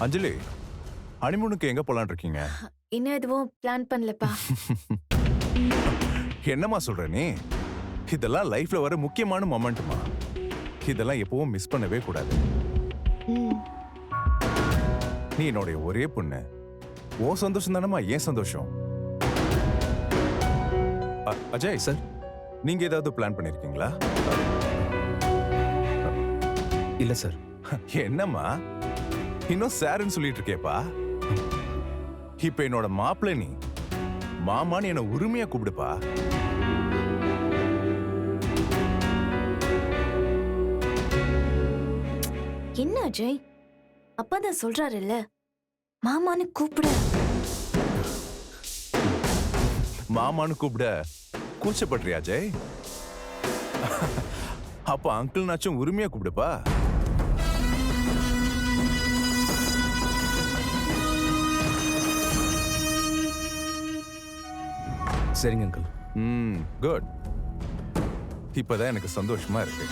அஞ்சலி, ஹனிமூனுக்கு எங்க போலான் இருக்கீங்க? இன்னும் எதுவும் பிளான் பண்ணலப்பா. என்னம்மா சொல்ற நீ? இதெல்லாம் லைஃப்ல வர முக்கியமான மொமெண்ட்மா. இதெல்லாம் எப்பவும் மிஸ் பண்ணவே கூடாது. நீ என்னுடைய ஒரே பொண்ணு. ஓ சந்தோஷம் தானம்மா ஏன் சந்தோஷம். அஜய் சார், நீங்க ஏதாவது பிளான் பண்ணிருக்கீங்களா? இல்ல சார். என்னம்மா இன்னும் சாருன்னு சொல்லிட்டு இருக்கேப்பா. இப்ப என்னோட மாப்பிள்ளை நீ. மாமான்னு என்ன உரிமையா கூப்பிடுப்பா. என்ன அஜய், அப்பாதான் சொல்றாருல்ல, மாமான்னு கூப்பிடு. மாமான்னு கூப்பிட கூச்சப்படுறியா அஜய்? அப்ப அங்கிள் நாச்சும் உரிமையா கூப்பிடுப்பா. சரிங்க அங்கிள். குட். இப்பதான் எனக்கு சந்தோஷமா இருக்கு.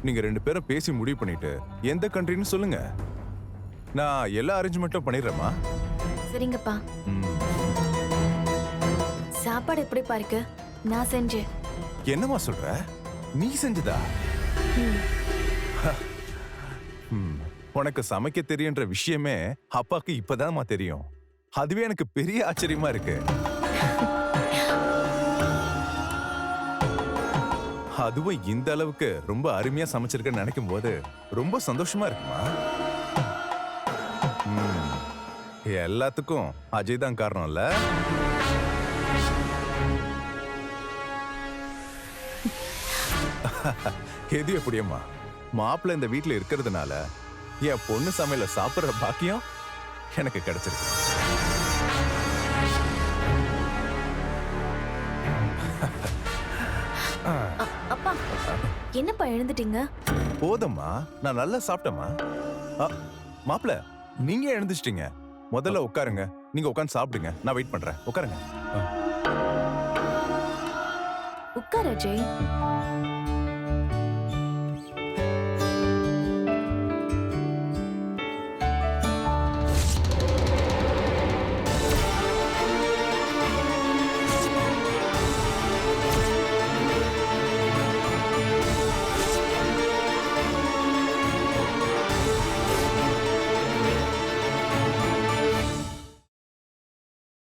நீங்க ரெண்டு பேரும் பேசி முடிவு பண்ணிட்டு எந்த கண்ட்ரின்னு சொல்லுங்க. நான் எல்லா அரேஞ்ச்மெண்ட்டும் பண்ணிடுறேம்மா. சரிங்கப்பா. சாப்பாடு எப்படி பாருக்கு? நான் செஞ்சேன். என்னம்மா சொல்ற? நீ செஞ்சதா? உனக்கு சமைக்க தெரியுன்ற விஷயமே அப்பாக்கு இப்பதான்மா தெரியும். அதுவே எனக்கு பெரிய ஆச்சரியமா இருக்கு. அதுவும் இந்த அளவுக்கு ரொம்ப அருமையா சமைச்சிருக்கேன்னு நினைக்கும் போது ரொம்ப சந்தோஷமா இருக்குமா. எல்லாத்துக்கும் அஜய் தான் காரணம் இல்ல? எது எப்படியம்மா, மாப்பிள்ளை இந்த வீட்டுல இருக்கிறதுனால என் பொண்ணு சமையல சாப்பிடுற பாக்கியம் எனக்கு கிடைச்சிருக்கு. அப்பா, என்னப்பா எழுந்துட்டீங்க? போதம்மா, நான் நல்லா சாப்பிட்டேம்மா. மாப்பிள்ள, நீங்க எழுந்துச்சிட்டீங்க. முதல்ல உட்காருங்க. நீங்க உட்கார்ந்து சாப்பிடுங்க. நான் வெயிட் பண்றேன். உட்காருங்க. உட்கார் அஜய்.